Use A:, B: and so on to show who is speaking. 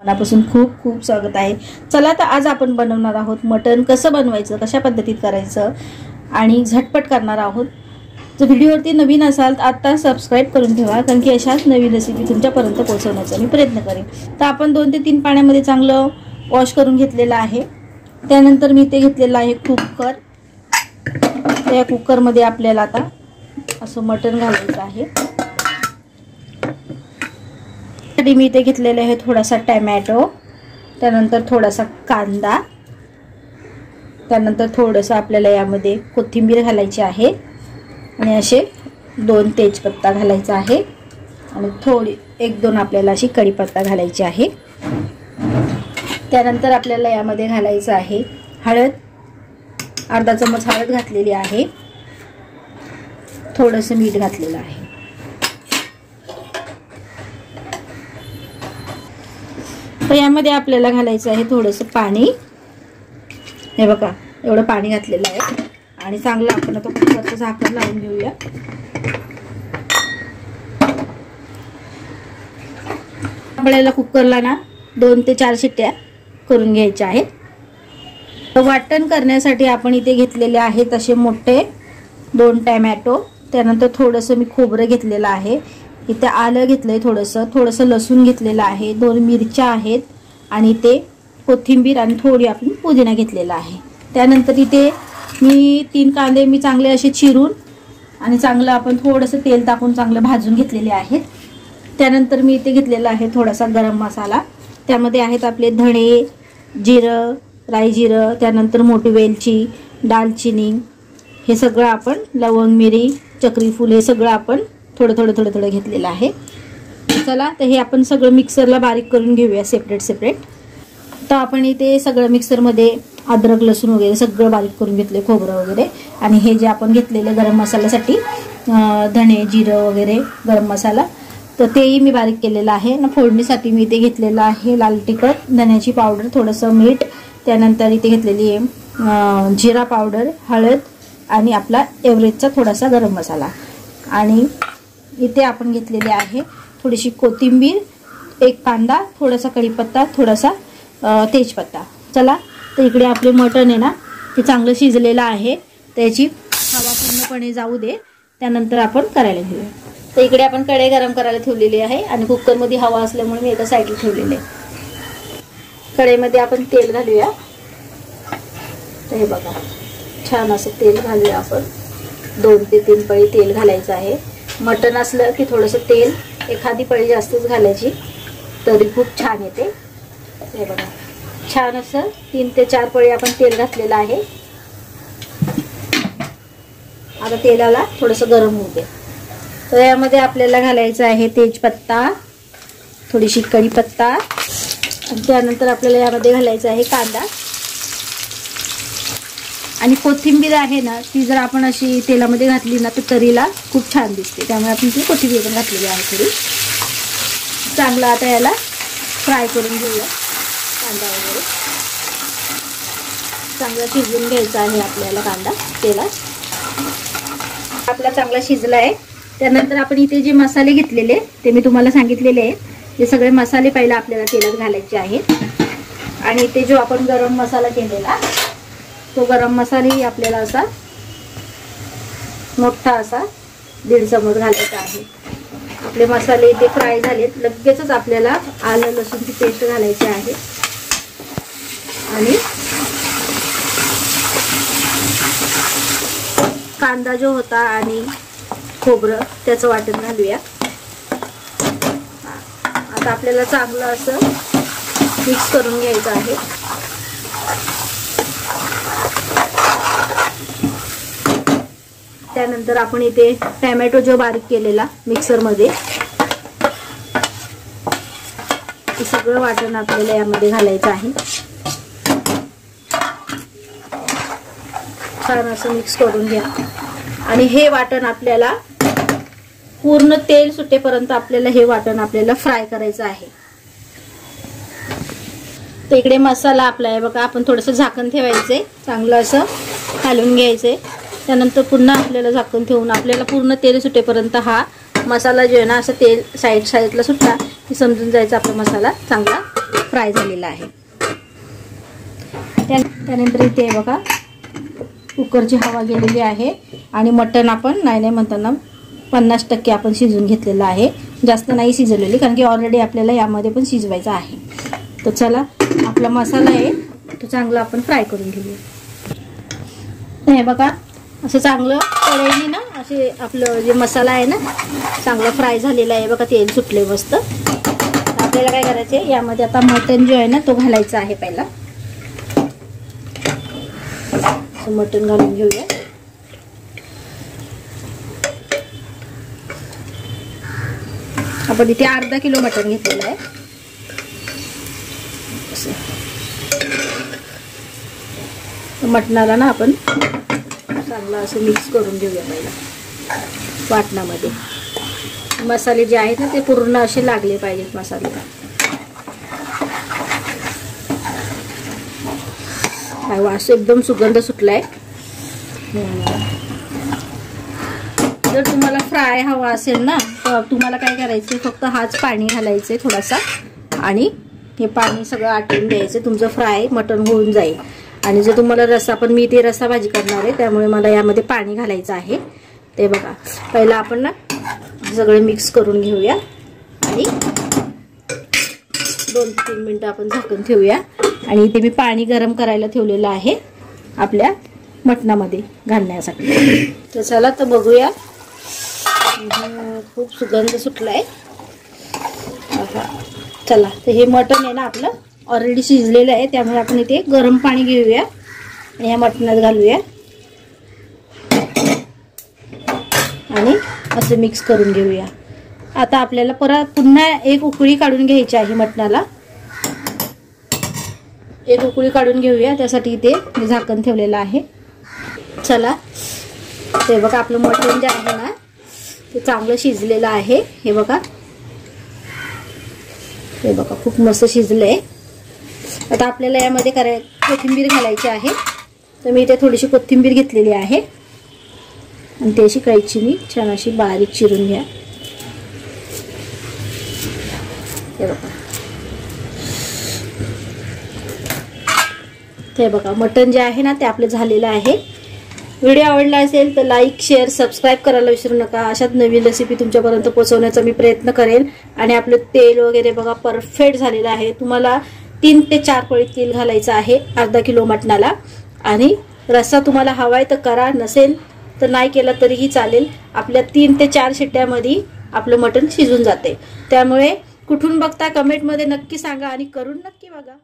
A: मनापासून खूप खूप स्वागत आहे। चला तर आज आपण बनवणार आहोत मटण। कसं बनवायचं, कशा पद्धतीत करायचं आणि झटपट करणार आहोत। जर व्हिडिओवरती नवीन असाल तर आता सबस्क्राइब करून ठेवा, कारण की अशाच नवीन रेसिपी तुमच्यापर्यंत पोहोचवण्याचा मी प्रयत्न करेन। तर आपण 2 ते 3 पाण्यामध्ये चांगलं वॉश करून घेतलेलं आहे। त्यानंतर मी ते घेतलेलं आहे कुकर। त्या कुकरमध्ये आपल्याला आता असं मटण घालायचं आहे। मी इथे घेतलेले आहे थोडासा टोमॅटो, त्यानंतर थोडासा कांदा, त्यानंतर थोडंसं आपल्याला यामध्ये कोथिंबीर घालायची आहे आणि असे 2 तेजपत्ता घालायचा आहे आणि थोडी 1-2 आपल्याला अशी कढीपत्ता घालायची आहे। त्यानंतर आपल्याला यामध्ये घालायचं आहे हळद, अर्धा चमच हळद घातलेली आहे, थोडंसं मीठ घातलेलं आहे। तर यामध्ये आपल्याला घालायचं आहे थोडंसं पाणी। हे बघा एवढं पाणी घातलेलं आहे आणि चांगलं आपण आता कुकरचं झाकण लावून घेऊया। आपल्याला कुकरला ना 2 ते 4 शिट्ट्या करून घ्यायच्या आहेत। तर वाटण करण्यासाठी आपण इथे घेतलेले आहेत असे मोठे 2 टोमॅटो, त्यानंतर थोडंसं मी खोबरं घेतलेलं आहे, इथे आलं घेतलंय, थोडंसं लसूण घेतलेलं आहे, 2 मिरच्या आहेत आणि ते कोथिंबीर आणि थोडी आपण पुदिना घेतलेला आहे। त्यानंतर इथे मी 3 कांदे मी चांगले असे चिरून आणि चांगलं आपण थोडंसं तेल टाकून चांगलं भाजून घेतलेले आहेत। त्यानंतर मी इथे घेतलेला आहे थोडासा गरम मसाला, त्यामध्ये आहेत आपले धणे, जिरं, राई जिरं, त्यानंतर मोठी वेलची, दालचिनी, हे सगळं आपण लवंग, मिरी, चक्री फूल हे सगळं आपण थोडं घेतलेलं आहे। चला तर हे आपण सगळं मिक्सरला बारीक करून घेऊया सेपरेट। तर आपण इथे सगळं मिक्सरमध्ये अद्रक, लसूण वगैरे सगळं बारीक करून घेतले, खोबरं वगैरे, आणि हे जे आपण घेतलेले गरम मसाल्यासाठी धणे, जिरं वगैरे गरम मसाला, तर तेही मी बारीक केलेलं आहे ना। फोडणीसाठी मी इथे घेतलेलं आहे लाल तिखट, धण्याची पावडर, थोडंसं मीठ, त्यानंतर इथे घेतलेली आहे जिरा पावडर, हळद आणि आपला एव्हरेजचा थोडासा गरम मसाला, आणि इथे आपण घेतलेले आहे थोडीशी कोथिंबीर, 1 कांदा, थोडासा कढीपत्ता, थोडासा तेजपत्ता। चला तर इकडे आपले मटण आहे ना ते चांगलं शिजलेलं आहे, त्याची हवा पूर्णपणे जाऊ दे, त्यानंतर आपण करायला घेऊया। तर इकडे आपण कढई गरम करायला ठेवलेली आहे आणि कुकरमध्ये हवा असल्यामुळे मी एका साईडला ठेवलेले आहे। कढईमध्ये आपण तेल घालूया। तर हे बघा छान असं तेल घालूया आपण, 2 ते 3 पळी तेल घालायचं आहे। मटण असलं की थोडंसं तेल एखादी पळी जास्तच घालायची तरी खूप छान येते। हे बघा छान असं 3 ते 4 पळी आपण तेल घातलेलं आहे। आता तेलाला थोडंसं गरम होऊ दे। तर यामध्ये आपल्याला घालायचं आहे तेजपत्ता, थोडीशी कढीपत्ता, आणि त्यानंतर आपल्याला यामध्ये घालायचं आहे कांदा आणि कोथिंबीर आहे ना, ती जर आपण अशी तेलामध्ये घातली ना तर तरीला खूप छान दिसते, त्यामुळे आपण ती कोथिंबीर पण घातलेली आहे थोडी। चांगलं आता याला फ्राय करून घेऊया, कांदा वगैरे चांगला शिजवून घ्यायचा आहे आपल्याला कांदा तेलात। आपला चांगला शिजला आहे। त्यानंतर आपण इथे जे मसाले घेतलेले ते मी तुम्हाला सांगितलेले आहे, ते सगळे मसाले पहिला आपल्याला तेलात घालायचे आहेत, आणि इथे जो आपण गरम मसाला केलेला तो गरम मसालाही आपल्याला असा मोठा असा 1.5 चमच घालायचा आहे। आपले मसाले इथे फ्राय झालेत, लगेचच आपल्याला आलं लसूणची पेस्ट घालायची आहे आणि कांदा जो होता आणि खोबरं त्याचं वाटण घालूया। आता आपल्याला चांगलं असं मिक्स करून घ्यायचं आहे। त्यानंतर आपण इथे टोमॅटो जो बारीक केलेला मिक्सरमध्ये, हे सगळं वाटण आपल्याला यामध्ये घालायचं आहे। छान असं मिक्स करून घ्या आणि हे वाटण आपल्याला पूर्ण तेल सुटेपर्यंत आपल्याला हे वाटण आपल्याला फ्राय करायचं आहे। तर इकडे मसाला आपला आहे बघा, आपण थोडंसं झाकण ठेवायचंय, चांगलं असं घालून घ्यायचंय, त्यानंतर पुन्हा आपल्याला झाकण ठेवून आपल्याला पूर्ण तेल सुटेपर्यंत हा मसाला जो आहे ना असं तेल साईडला सुटला की समजून जायचं आपला मसाला चांगला फ्राय झालेला आहे। त्यानंतर इथे बघा कुकरची हवा गेलेली आहे आणि मटण आपण नाही म्हणताना 50% आपण शिजवून घेतलेलं आहे, जास्त नाही शिजवलेली कारण की ऑलरेडी आपल्याला यामध्ये पण शिजवायचं आहे। तर चला आपला मसाला आहे तो चांगला आपण फ्राय करून घेऊया। हे बघा असं चांगलं कढईने ना असे आपलं जे मसाला आहे ना चांगला फ्राय झालेला आहे बघा, तेल सुटले मस्त। आपल्याला काय करायचे यामध्ये आता मटण जो आहे ना तो घालायचा आहे। पहिला मटण घालून घेऊया। आपण इथे अर्धा किलो मटण घेतलेलं आहे। मटणाला ना आपण चांगलं असं मिक्स करून घेऊया पहिला वाटणामध्ये। मसाले जे आहेत ना ते पूर्ण असे लागले पाहिजेत मसाल्याला। काय वास एकदम सुगंध सुटलाय। जर तुम्हाला फ्राय हवा असेल ना तर तुम्हाला काय करायचं फक्त हाच पाणी घालायचे थोडासा आणि हे पाणी सगळं आटवून द्यायचं, तुमचं फ्राय मटण होऊन जाईल। आणि जर तुम्हाला रस्सा, पण मी इथे रस्सा भाजी करणार आहे त्यामुळे मला यामध्ये पाणी घालायचं आहे। ते बघा पहिला आपण ना सगळे मिक्स करून घेऊया आणि 2-3 मिनिटं आपण झाकून ठेवूया। आणि इथे मी पाणी गरम करायला ठेवलेलं आहे आपल्या मटणामध्ये घालण्यासाठी। तर चला तर बघूया, खूप सुगंध सुटलाय। चला तर हे मटण आहे ना आपलं ऑलरेडी शिजलेलं आहे त्यामुळे आपण इथे गरम पाणी घेऊया आणि या मटणात घालूया आणि असं मिक्स करून घेऊया। आता आपल्याला पुन्हा एक उकळी काढून घ्यायची आहे मटणाला। एक उकळी काढून घेऊया, त्यासाठी इथे मी झाकण ठेवलेलं आहे। चला ते बघा आपलं मटण जे आहे ना ते चांगलं शिजलेलं आहे। हे बघा खूप मस्त शिजलंय। आता आपल्याला यामध्ये कोथिंबीर घालायची आहे, तर मी इथे थोडीशी कोथिंबीर घेतलेली आहे आणि ती अशी कैची मी छान अशी बारीक चिरून घ्या। हे बघा ते बघा मटण जे आहे ना ते आपलं झालेलं आहे। व्हिडिओ आवडला असेल तर लाईक, शेअर, सबस्क्राईब करायला विसरू नका। अशाच नवीन रेसिपी तुमच्यापर्यंत पोहोचवण्याचा मी प्रयत्न करेल। आणि आपलं तेल वगैरे बघा परफेक्ट झालेलं आहे। तुम्हाला 3 ते 4 पळी तेल घालायचं आहे अर्धा किलो मटणाला। आणि रस्सा तुम्हाला हवाय तर करा, नसेल तर नाही केला तरीही चालेल। आपल्या 3 ते 4 शिट्ट्यामध्ये आपलं मटण शिजून जाते। त्यामुळे कुठून बघता कमेंटमध्ये नक्की सांगा आणि करून नक्की बघा।